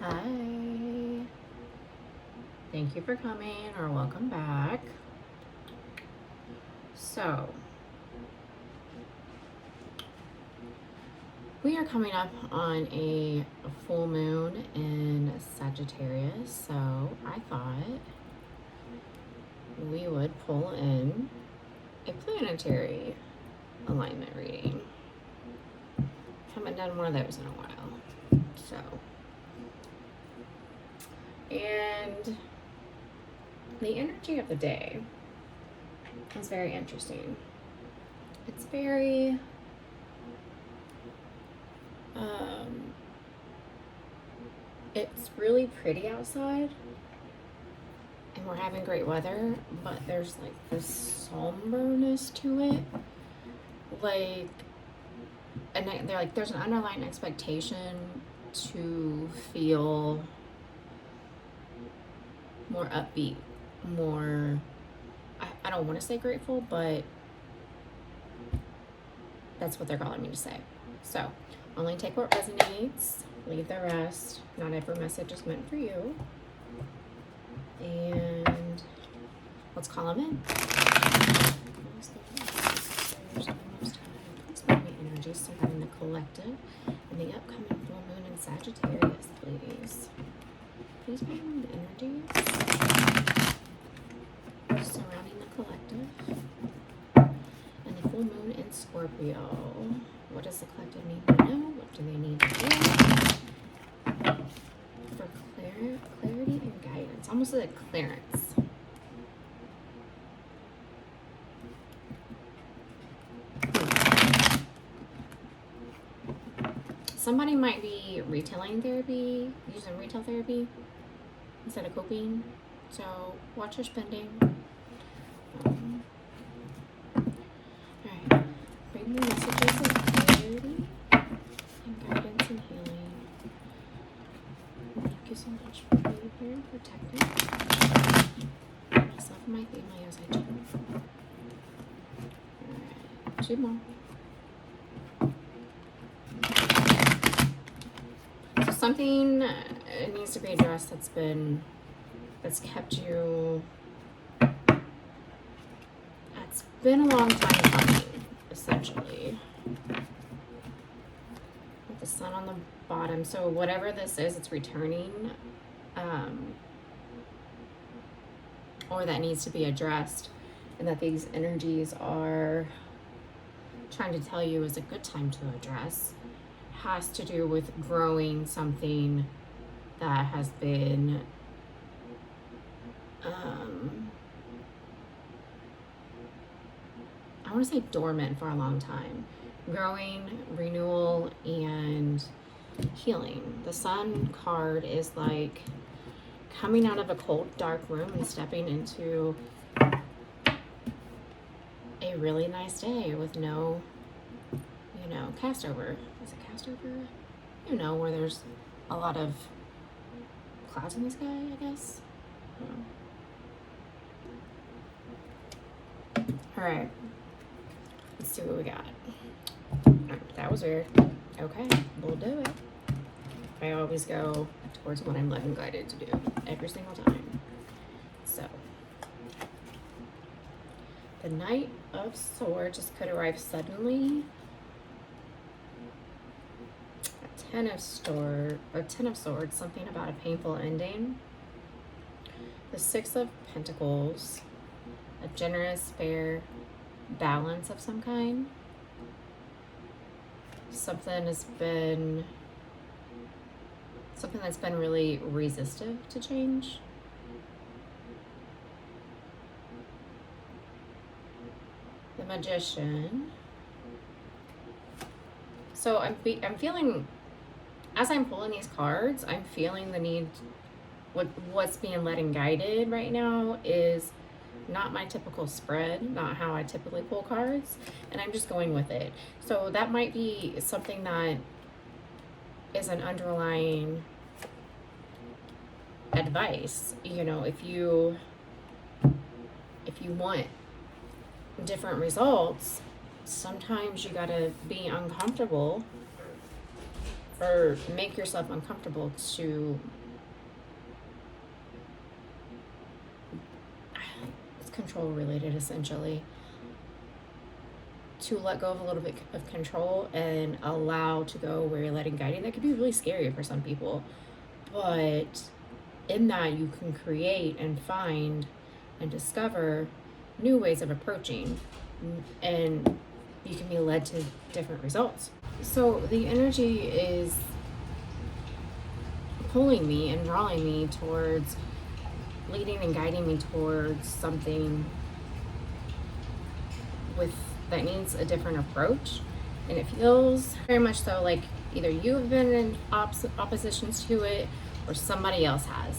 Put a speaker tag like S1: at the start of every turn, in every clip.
S1: Hi. Thank you for coming or welcome back. So, we are coming up on a full moon in Sagittarius, so I thought we would pull in a planetary alignment reading. Haven't done one of those in a while. So, and the energy of the day is very interesting. It's very it's really pretty outside and we're having great weather, but there's like this somberness to it. Like, and they're like, there's an underlying expectation to feel more upbeat, more, I don't want to say grateful, but that's what they're calling me to say. So, only take what resonates, leave the rest. Not every message is meant for you. And let's call them in. Please bring me energies surrounding the collective and the upcoming full moon in Sagittarius, please. Please bring me the energies surrounding the collective and the full moon in Scorpio. What does the collective need to know? What do they need to do? For clarity and guidance. Almost like clearance. Somebody might be retailing therapy, using retail therapy instead of coping. So watch your spending. Alright. Bring me messages of clarity and guidance and healing. Thank you so much for being here and protecting myself and my family as I do. Alright, 2 more. So something needs to be addressed that's kept you, it's been a long time coming, essentially. With the sun on the bottom. So whatever this is, it's returning, or that needs to be addressed, and that these energies are trying to tell you is a good time to address, has to do with growing something that has been I want to say dormant for a long time. Growing, renewal, and healing. The Sun card is like coming out of a cold, dark room and stepping into a really nice day with no, cast over. Is it cast over? Where there's a lot of clouds in the sky, I guess. Alright. Let's see what we got. That was weird. Okay, we'll do it. I always go towards what I'm led and guided to do every single time. So, the Knight of Swords just could arrive suddenly. A Ten of Swords, something about a painful ending. The Six of Pentacles, a generous, fair balance of some kind. Something that's been really resistive to change. The Magician. So I'm feeling, as I'm pulling these cards, I'm feeling the need, what's being led and guided right now is not my typical spread, not how I typically pull cards, and I'm just going with it. So that might be something that is an underlying advice. If you want different results, sometimes you gotta be uncomfortable or make yourself uncomfortable to, it's control related essentially, to let go of a little bit of control and allow to go where you're letting guiding. That could be really scary for some people, but in that you can create and find and discover new ways of approaching, and you can be led to different results. So the energy is pulling me and drawing me towards, leading and guiding me towards something that needs a different approach. And it feels very much so like either you've been in oppositions to it or somebody else has.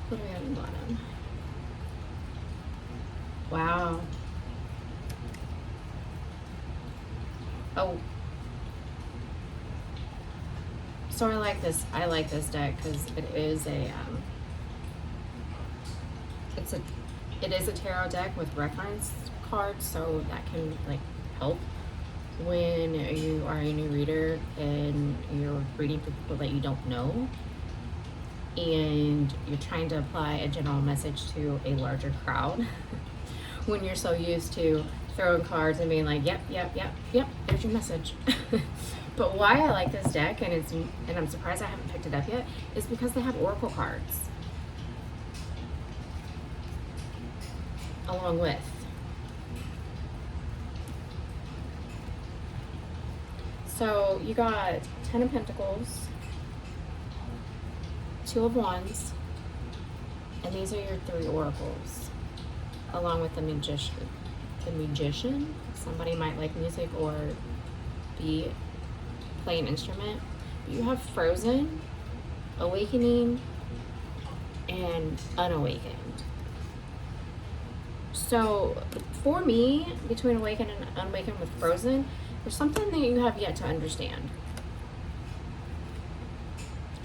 S1: What do we have in the bottom? Wow. Oh. So I like this deck because it is it is a tarot deck with reference cards, so that can like help when you are a new reader and you're reading for people that you don't know and you're trying to apply a general message to a larger crowd when you're so used to throwing cards and being like, yep, there's your message. But why I like this deck, and I'm surprised I haven't picked it up yet, is because they have oracle cards along with. So you got 10 of Pentacles, 2 of Wands, and these are your 3 oracles, along with the magician. Somebody might like music or play an instrument. You have Frozen, Awakening, and Unawakened. So for me, between Awakened and Unawakened with Frozen, there's something that you have yet to understand,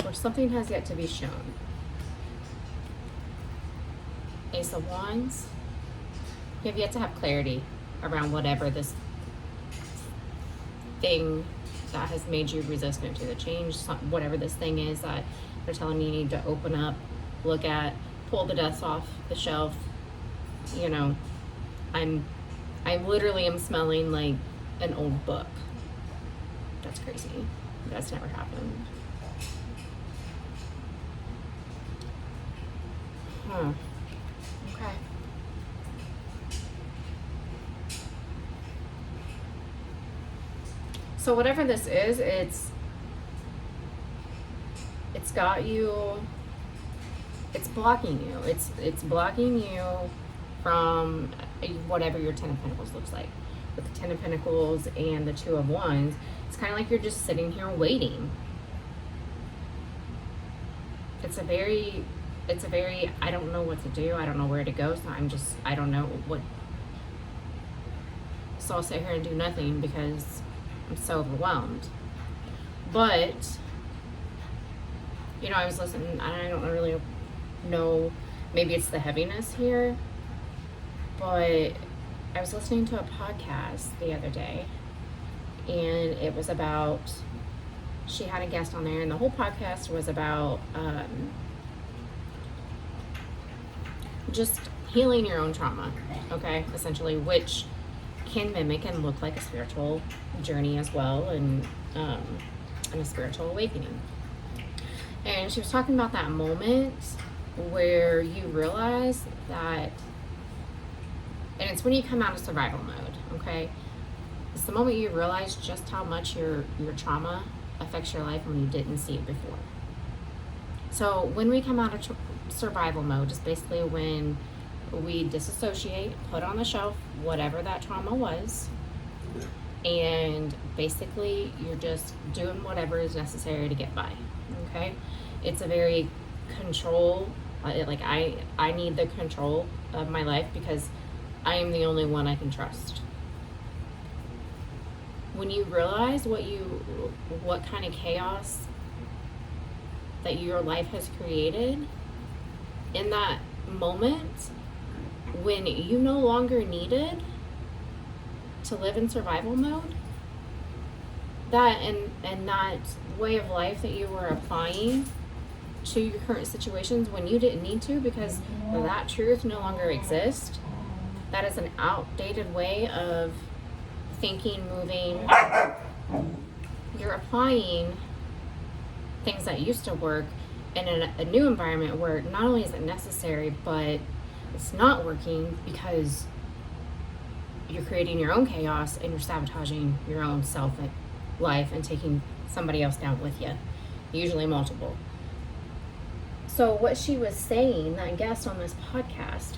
S1: or something has yet to be shown. Ace of Wands, you have yet to have clarity around whatever this thing that has made you resistant to the change, whatever this thing is that they're telling you need to open up, look at, pull the dust off the shelf. You know, I literally am smelling like an old book. That's crazy. That's never happened. Huh. Okay. So whatever this is, it's got you, it's blocking you. It's blocking you from whatever your 10 of Pentacles looks like. With the 10 of Pentacles and the 2 of Wands, it's kind of like you're just sitting here waiting. It's a very, I don't know what to do. I don't know where to go. So I don't know what. So I'll sit here and do nothing because I'm so overwhelmed. But, you know, I was listening, I don't really know, maybe it's the heaviness here, but I was listening to a podcast the other day, and it was about, she had a guest on there, and the whole podcast was about just healing your own trauma, okay, essentially, which can mimic and look like a spiritual journey as well, and a spiritual awakening. And she was talking about that moment where you realize that, and it's when you come out of survival mode, okay? It's the moment you realize just how much your trauma affects your life when you didn't see it before. So when we come out of survival mode, is basically when we disassociate, put on the shelf whatever that trauma was, and basically you're just doing whatever is necessary to get by, okay? It's a very control, like I need the control of my life because I am the only one I can trust. When you realize what kind of chaos that your life has created, in that moment when you no longer needed to live in survival mode, that and that way of life that you were applying to your current situations when you didn't need to, because that truth no longer exists. That is an outdated way of thinking, moving. You're applying things that used to work in a new environment where not only is it necessary, but it's not working because you're creating your own chaos and you're sabotaging your own self and life and taking somebody else down with you, usually multiple. So what she was saying, that guest on this podcast,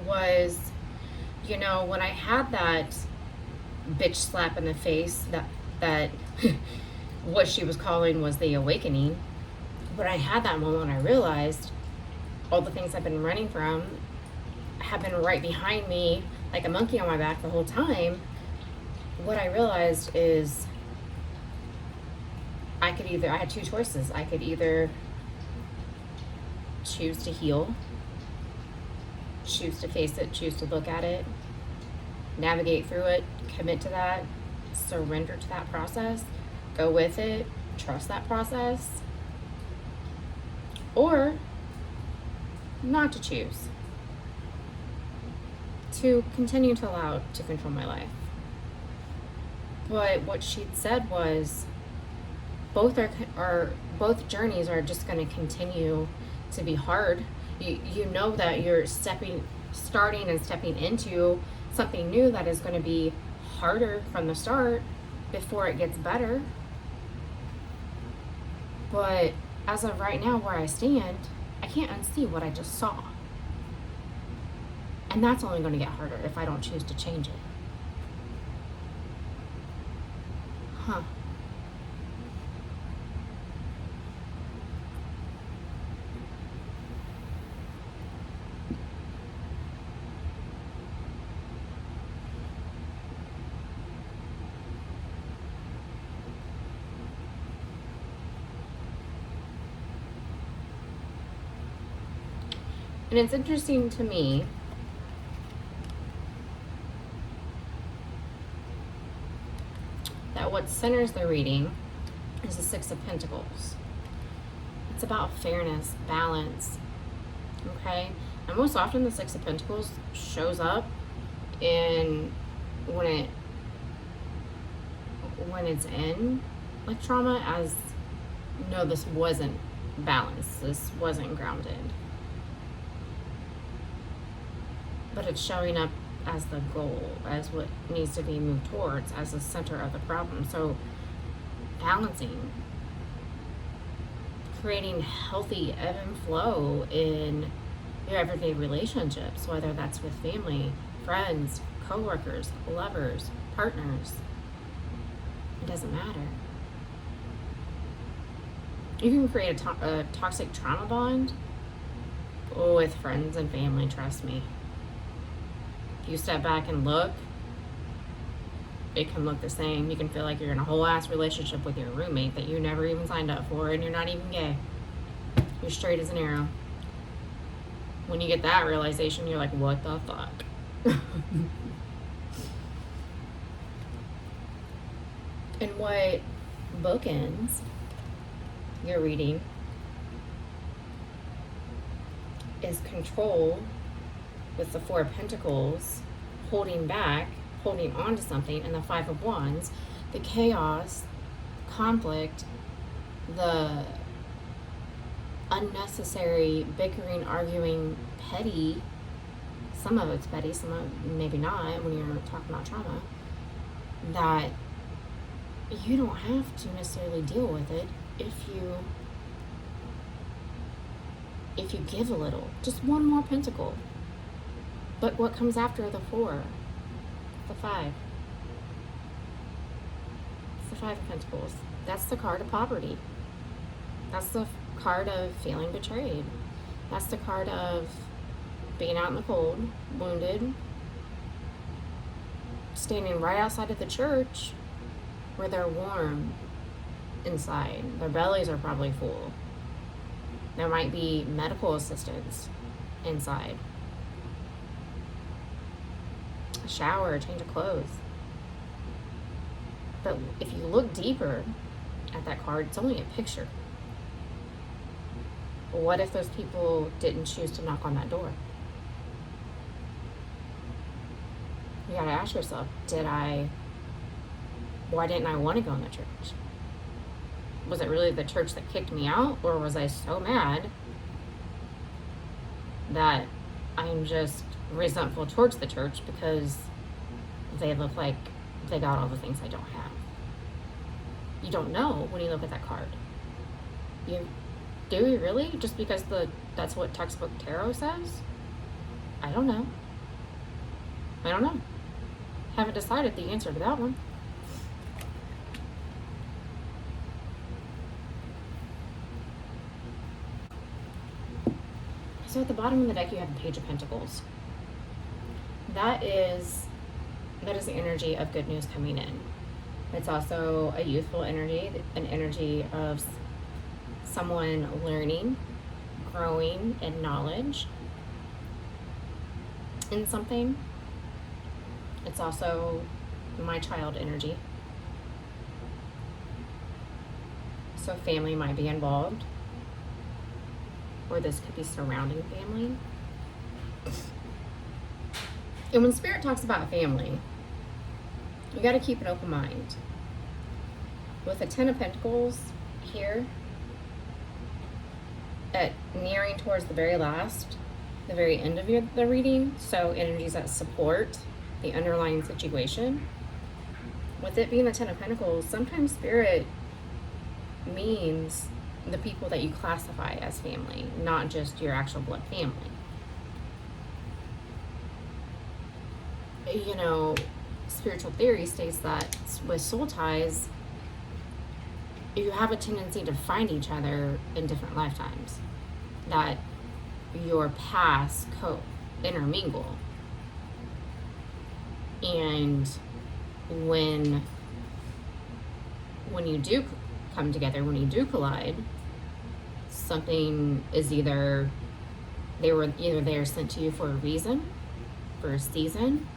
S1: was, you know, when I had that bitch slap in the face, that what she was calling was the awakening, when I had that moment, I realized all the things I've been running from have been right behind me like a monkey on my back the whole time. What I realized is I had two choices. I could either choose to heal, choose to face it, choose to look at it, navigate through it, commit to that, surrender to that process, go with it, trust that process, or not to choose, to continue to allow it to control my life. But what she'd said was both journeys are just going to continue to be hard. You know that you're starting and stepping into something new that is going to be harder from the start before it gets better. But as of right now, where I stand, I can't unsee what I just saw. And that's only going to get harder if I don't choose to change it. Huh. And it's interesting to me that what centers the reading is the Six of Pentacles. It's about fairness, balance, okay? And most often the Six of Pentacles shows up when it's in like trauma as, no, this wasn't balanced, this wasn't grounded. But it's showing up as the goal, as what needs to be moved towards, as the center of the problem. So balancing, creating healthy ebb and flow in your everyday relationships, whether that's with family, friends, coworkers, lovers, partners. It doesn't matter. You can create a toxic trauma bond with friends and family, trust me. You step back and look, it can look the same. You can feel like you're in a whole ass relationship with your roommate that you never even signed up for, and you're not even gay. You're straight as an arrow. When you get that realization, you're like, what the fuck? And what bookends your reading is control with the Four of Pentacles, holding back, holding on to something, and the Five of Wands, the chaos, conflict, the unnecessary bickering, arguing, petty. Some of it's petty, some of it maybe not when you're talking about trauma. That you don't have to necessarily deal with it if you give a little. Just one more pentacle. But what comes after the Four? The Five. It's the Five of Pentacles. That's the card of poverty. That's the card of feeling betrayed. That's the card of being out in the cold, wounded, standing right outside of the church where they're warm inside. Their bellies are probably full. There might be medical assistance inside. A shower, a change of clothes. But if you look deeper at that card, it's only a picture. What if those people didn't choose to knock on that door? You gotta ask yourself, why didn't I want to go in the church? Was it really the church that kicked me out? Or was I so mad that I'm just resentful towards the church because they look like they got all the things I don't have? You don't know when you look at that card. Do you really? Just because that's what textbook tarot says? I don't know. Haven't decided the answer to that one. So at the bottom of the deck, you have the Page of Pentacles. That is the energy of good news coming in. It's also a youthful energy, an energy of someone learning, growing in knowledge in something. It's also my child energy. So family might be involved, or this could be surrounding family. And when Spirit talks about family, you got to keep an open mind. With the Ten of Pentacles here, at nearing towards the very end of the reading, so energies that support the underlying situation. With it being the Ten of Pentacles, sometimes Spirit means the people that you classify as family, not just your actual blood family. You know, spiritual theory states that with soul ties, you have a tendency to find each other in different lifetimes, that your paths intermingle. And when you do come together, when you do collide, something is they were there sent to you for a reason, for a season,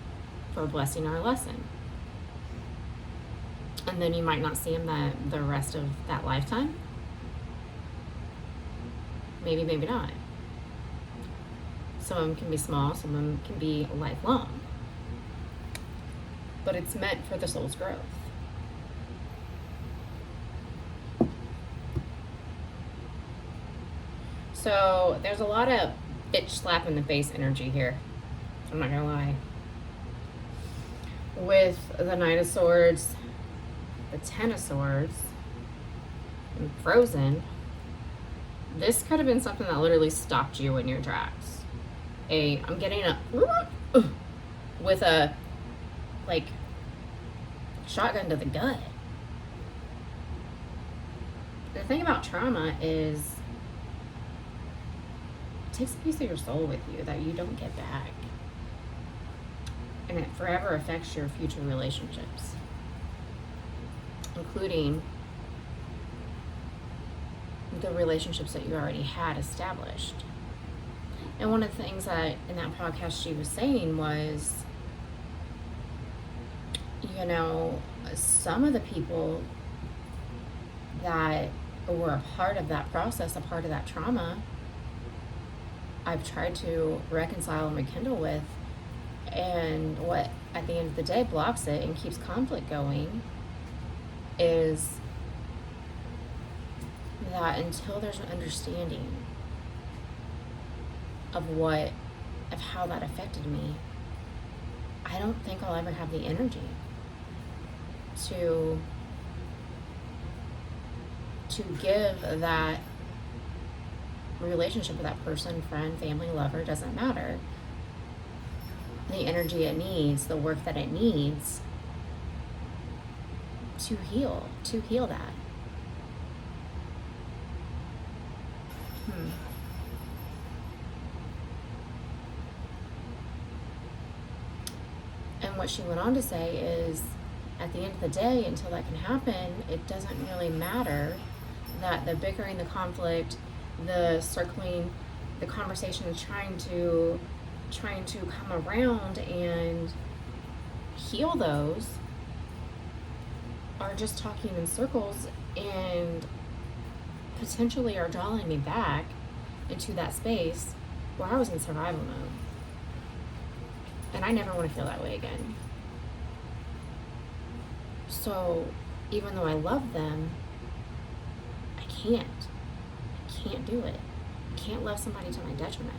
S1: for a blessing or a lesson. And then you might not see them the rest of that lifetime. Maybe not. Some of them can be small, some of them can be lifelong. But it's meant for the soul's growth. So there's a lot of bitch slap in the face energy here. I'm not gonna lie. With the Knight of Swords, the Ten of Swords, and Frozen, this could have been something that literally stopped you in your tracks. I'm getting with a shotgun to the gut. The thing about trauma is it takes a piece of your soul with you that you don't get back. And it forever affects your future relationships, including the relationships that you already had established. And one of the things that in that podcast she was saying was, you know, some of the people that were a part of that process, a part of that trauma, I've tried to reconcile and rekindle with. And what at the end of the day blocks it and keeps conflict going is that until there's an understanding of how that affected me, I don't think I'll ever have the energy to give that relationship with that person, friend, family, lover, doesn't matter, the energy it needs, the work that it needs to heal that. And what she went on to say is, at the end of the day, until that can happen, it doesn't really matter that the bickering, the conflict, the circling, the conversation is trying to come around and heal those. are just talking in circles and potentially are drawing me back into that space where I was in survival mode. And I never want to feel that way again. So even though I love them, I can't do it. I can't love somebody to my detriment.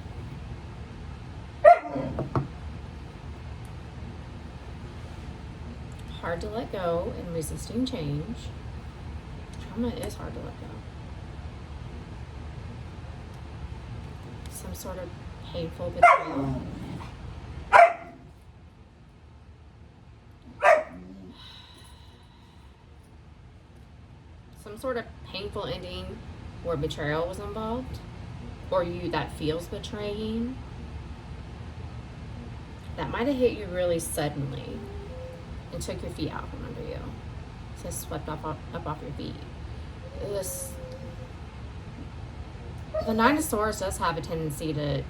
S1: Hard to let go and resisting change. Trauma is hard to let go. Some sort of painful betrayal. Some sort of painful ending where betrayal was involved, or you that feels betraying. That might have hit you really suddenly and took your feet out from under you. So swept up off your feet. The Nine of Swords does have a tendency to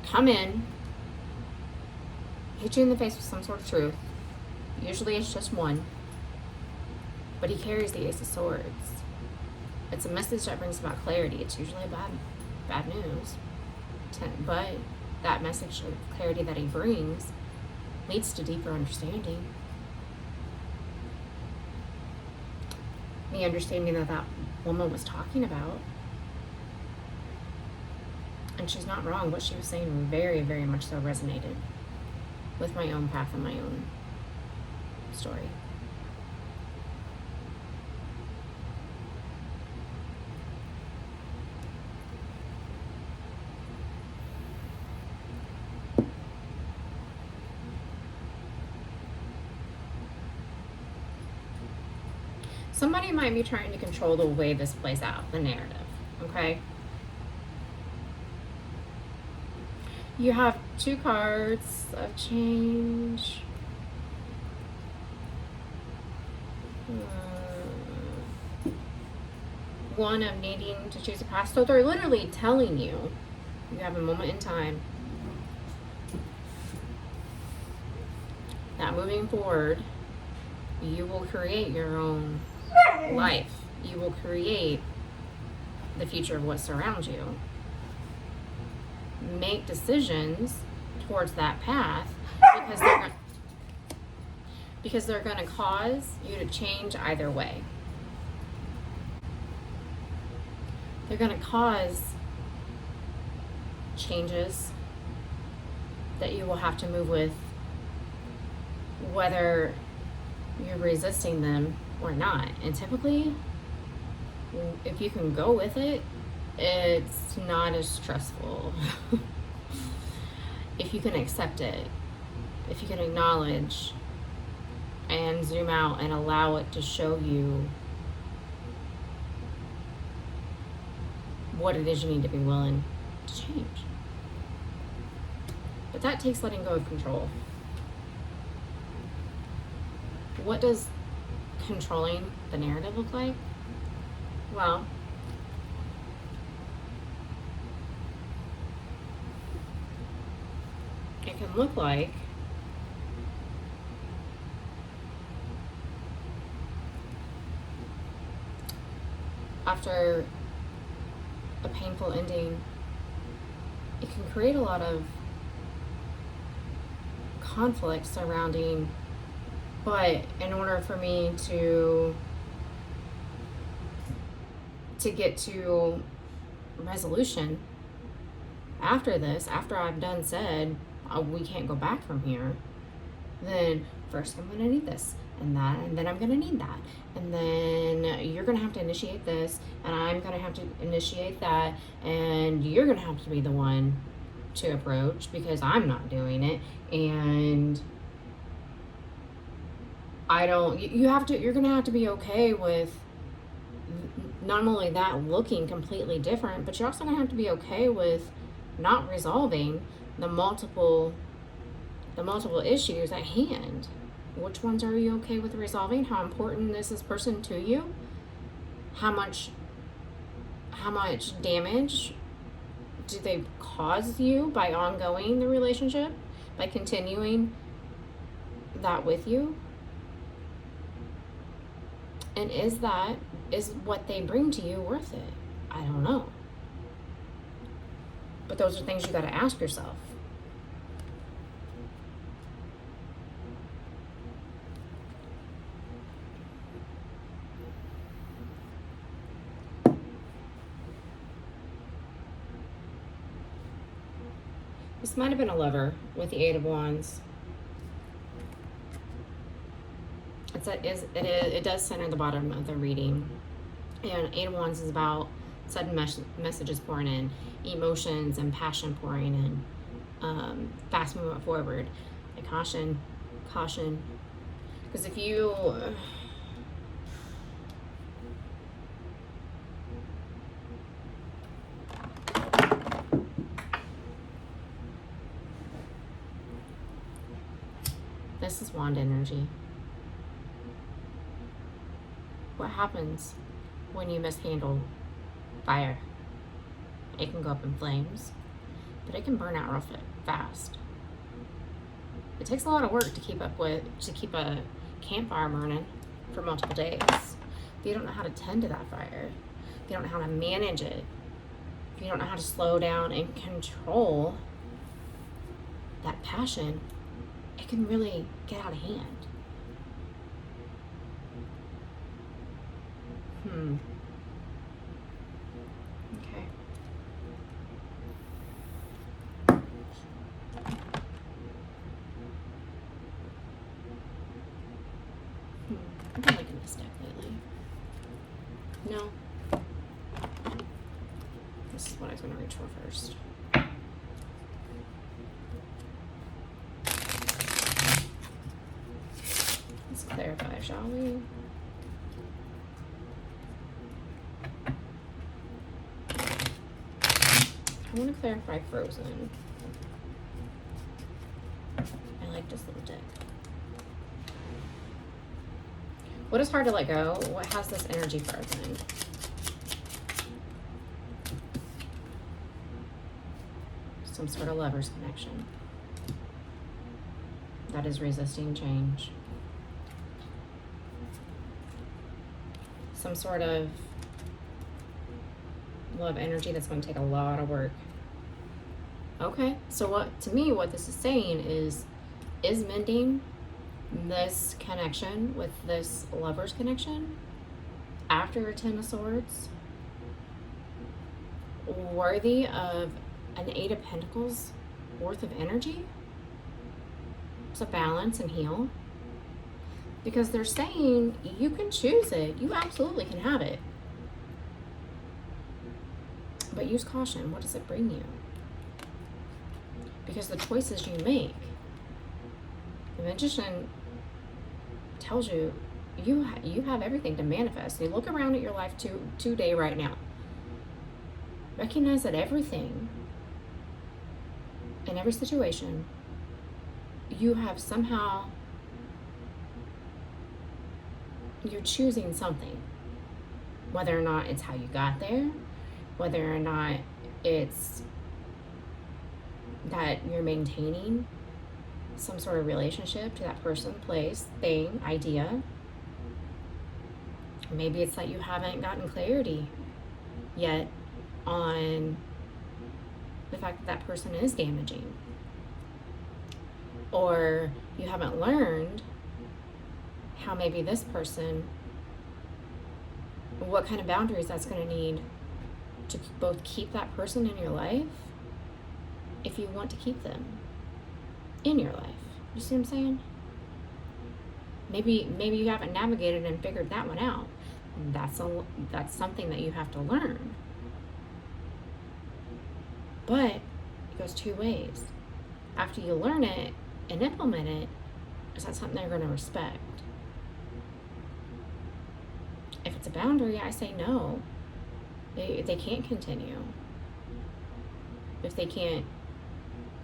S1: come in, hit you in the face with some sort of truth. Usually it's just one. But he carries the Ace of Swords. It's a message that brings about clarity. It's usually bad news. But that message of clarity that he brings leads to deeper understanding. The understanding that woman was talking about. And she's not wrong. What she was saying very, very much so resonated with my own path and my own story. Somebody might be trying to control the way this plays out, the narrative, okay? You have two cards of change. One of needing to choose a path. So they're literally telling you, you have a moment in time that moving forward, you will create your own life. You will create the future of what surrounds you. Make decisions towards that path because they're going to cause you to change either way. They're going to cause changes that you will have to move with, whether you're resisting them or not. And typically, if you can go with it, it's not as stressful. If you can accept it, if you can acknowledge and zoom out and allow it to show you what it is you need to be willing to change. But that takes letting go of control. What does controlling the narrative look like? Well, it can look like after a painful ending, it can create a lot of conflict surrounding, but in order for me to get to resolution after this, after I've done said, we can't go back from here, then first I'm gonna need this and that, and then I'm gonna need that, and then you're gonna have to initiate this, and I'm gonna have to initiate that, and you're gonna have to be the one to approach because I'm not doing it, and you're gonna have to be okay with not only that looking completely different, but you're also gonna have to be okay with not resolving the multiple issues at hand. Which ones are you okay with resolving? How important is this person to you? How much damage do they cause you by ongoing the relationship, by continuing that with you? And is what they bring to you worth it? I don't know. But those are things you got to ask yourself. This might have been a lover with the Eight of Wands. It does center the bottom of the reading. And Eight of Wands is about sudden messages pouring in, emotions and passion pouring in, fast movement forward. Like caution. Because if you... This is wand energy. What happens when you mishandle fire? It can go up in flames, but it can burn out real fast. It takes a lot of work to keep a campfire burning for multiple days. If you don't know how to tend to that fire, if you don't know how to manage it, if you don't know how to slow down and control that passion, it can really get out of hand. Okay. I've been liking this deck lately. No. This is what I was going to reach for first. Let's clarify, shall we? I want to clarify frozen. I like this little deck. What is hard to let go? What has this energy frozen? Some sort of lover's connection that is resisting change. Some sort of love energy that's going to take a lot of work. Okay, so what this is saying is mending this connection with this lover's connection after a Ten of Swords worthy of an Eight of Pentacles worth of energy? To balance and heal? Because they're saying you can choose it. You absolutely can have it. But use caution. What does it bring you? Because the choices you make, the Magician tells you, you have everything to manifest. You look around at your life today, right now. Recognize that everything, in every situation, you have somehow, you're choosing something. Whether or not it's how you got there, whether or not it's that you're maintaining some sort of relationship to that person, place, thing, idea. Maybe it's that you haven't gotten clarity yet on the fact that that person is damaging. Or you haven't learned how maybe this person, what kind of boundaries that's going to need to both keep that person in your life, if you want to keep them in your life. You see what I'm saying? Maybe you haven't navigated and figured that one out. That's something that you have to learn. But it goes two ways. After you learn it and implement it, is that something they're going to respect? If it's a boundary, I say no. They can't continue if they can't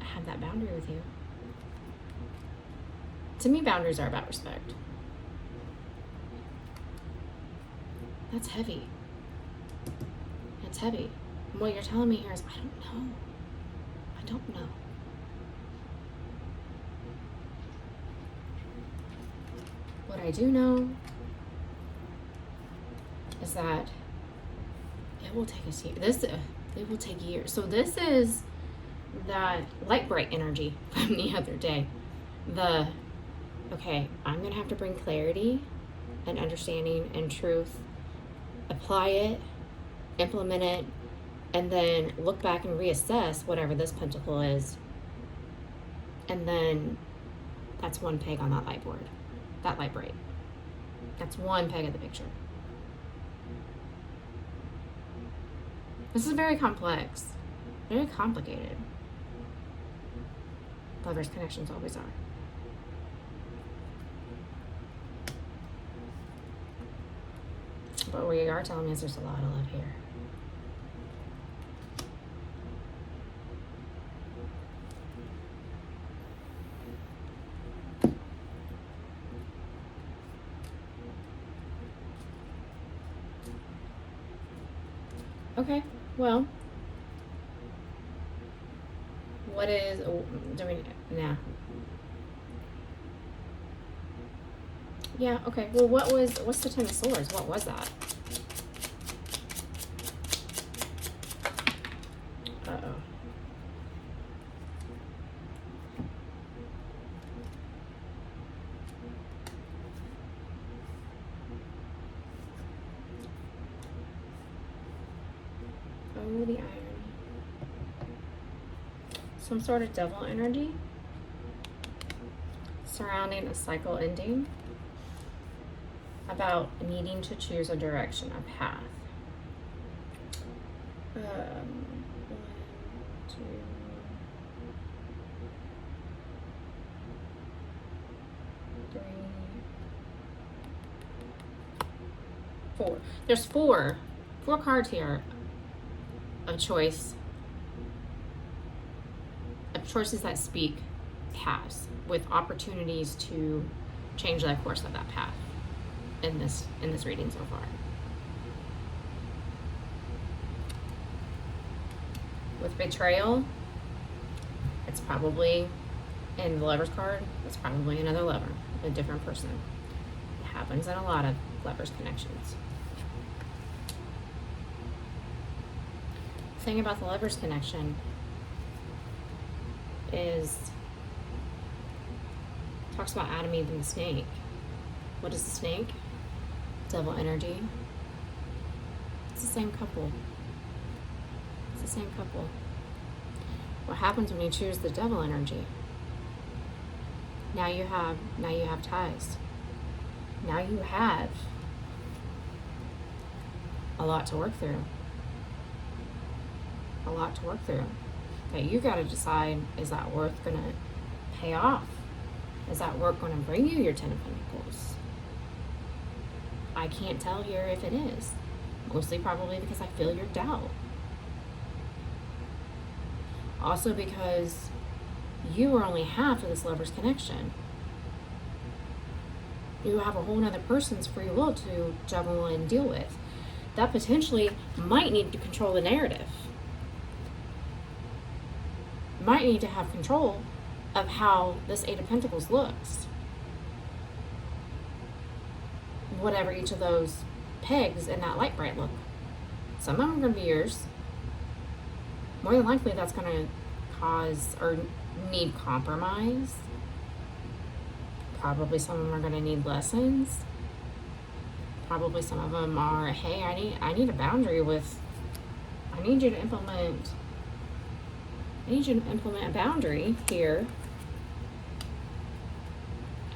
S1: have that boundary with you. To me, boundaries are about respect. That's heavy. It's heavy. And what you're telling me here is, I don't know. I don't know. What I do know is that it will take us years. It will take years. So this is that light bright energy from the other day. Okay, I'm going to have to bring clarity and understanding and truth, apply it, implement it, and then look back and reassess whatever this pentacle is. And then that's one peg on that light board, that light bright. That's one peg of the picture. This is very complex, very complicated. Lovers' connections always are. But what you are telling me is there's a lot of love here. Okay, well, what is doing now? Yeah, okay. Well, what's the Ten of Swords? What was that? Uh-oh. Oh, the irony. Some sort of devil energy surrounding a cycle ending, about needing to choose a direction, a path. 1, 2, 3, 4. There's four cards here of choice, of choices that speak paths with opportunities to change the course of that path in this reading so far. With betrayal, it's probably, in the Lover's card, it's probably another lover, a different person. It happens in a lot of Lover's connections. The thing about the Lover's connection is, it talks about Adam, Eve, and the snake. What is the snake? Devil energy. It's the same couple. It's the same couple. What happens when you choose the devil energy? Now you have ties. Now you have a lot to work through. A lot to work through. That you got to decide, is that worth going to pay off? Is that work going to bring you your 10 of Pentacles? I can't tell here if it is. Mostly probably because I feel your doubt. Also because you are only half of this Lover's connection. You have a whole other person's free will to juggle and deal with. That potentially might need to control the narrative. Might need to have control of how this Eight of Pentacles looks. Whatever each of those pegs in that light bright look. Some of them are going to be yours. More than likely that's going to cause or need compromise. Probably some of them are going to need lessons. Probably some of them are, hey, I need a boundary with, I need you to implement a boundary here.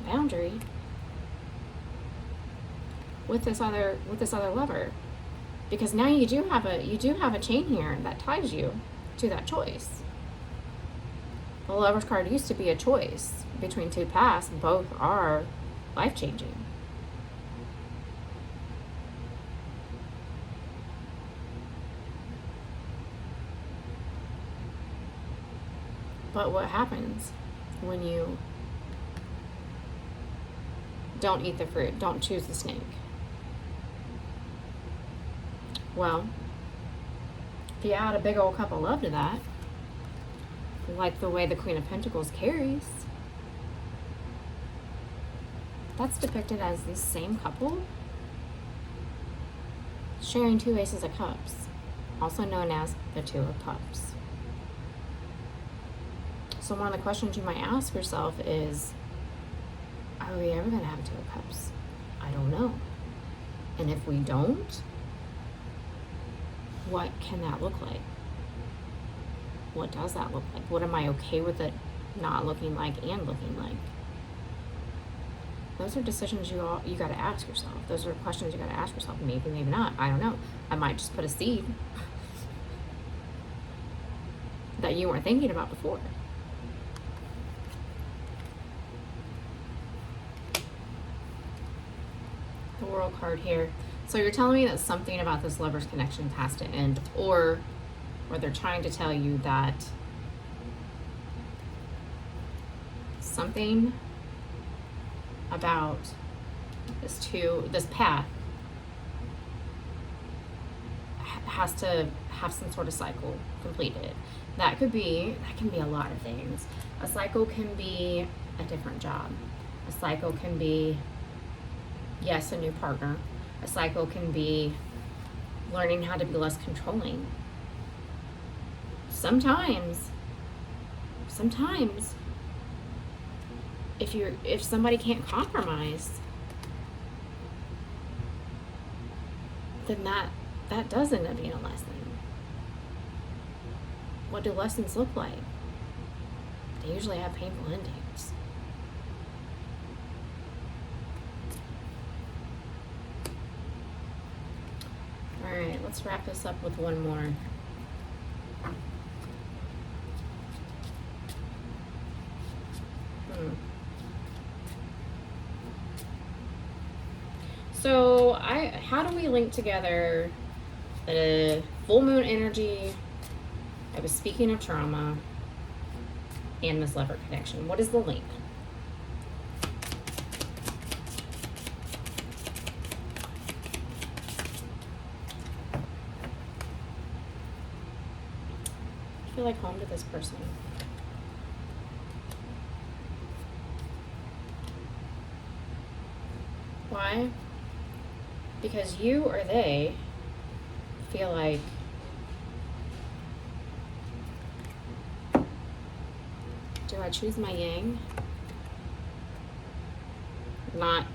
S1: A boundary with this other lover, because now you do have a chain here that ties you to that choice. The Lover's card used to be a choice between two paths. Both are life-changing. But what happens when you don't eat the fruit, don't choose the snake? Well, if you add a big old cup of love to that, like the way the Queen of Pentacles carries, that's depicted as this same couple sharing 2 Aces of Cups, also known as the Two of Cups. So one of the questions you might ask yourself is, are we ever going to have a Two of Cups? I don't know. And if we don't, what can that look like? What does that look like? What am I okay with it not looking like and looking like? Those are decisions you got to ask yourself. Those are questions you got to ask yourself. Maybe, maybe not. I don't know. I might just put a seed that you weren't thinking about before. The World card here. So you're telling me that something about this lover's connection has to end, or they're trying to tell you that something about this path has to have some sort of cycle completed. That can be a lot of things. A cycle can be a different job. A cycle can be, yes, a new partner. A cycle can be learning how to be less controlling. Sometimes if somebody can't compromise, then that does end up being a lesson. What do lessons look like? They usually have painful endings. All right, let's wrap this up with one more. So how do we link together the full moon energy? I was speaking of trauma and this lover connection. What is the link? I feel like home to this person. Why? Because you or they feel like do I choose my yang? Not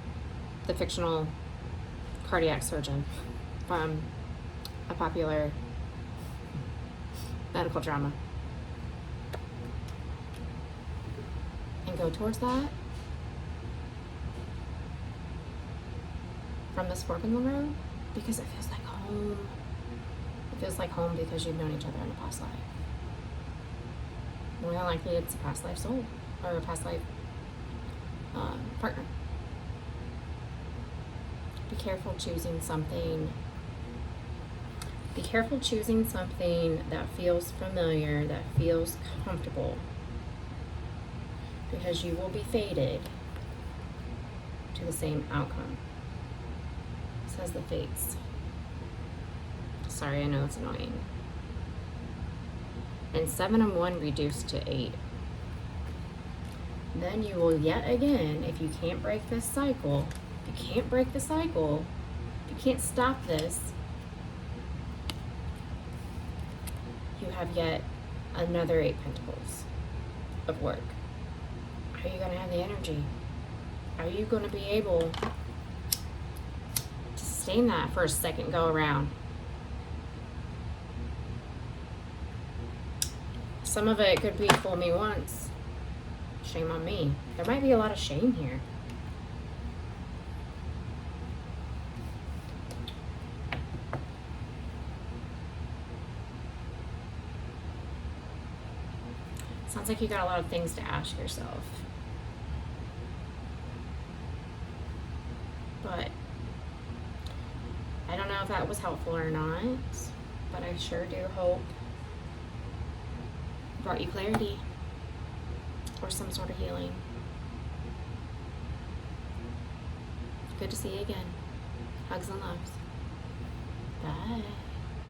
S1: the fictional cardiac surgeon from a popular medical drama. And go towards that? From this fork in the road? Because it feels like home. It feels like home because you've known each other in a past life. More than likely it's a past life soul or a past life partner. Be careful choosing something. Be careful choosing something that feels familiar, that feels comfortable, because you will be fated to the same outcome. Says the fates. Sorry, I know it's annoying. And 7 and 1 reduced to 8. Then you will yet again, if you can't break this cycle, if you can't break the cycle, if you can't stop this, you have yet another 8 pentacles of work. Are you going to have the energy? Are you going to be able to sustain that for a second go around? Some of it could be fool me once, shame on me. There might be a lot of shame here. Sounds like you got a lot of things to ask yourself. But I don't know if that was helpful or not, but I sure do hope brought you clarity or some sort of healing. Good to see you again. Hugs and loves. Bye.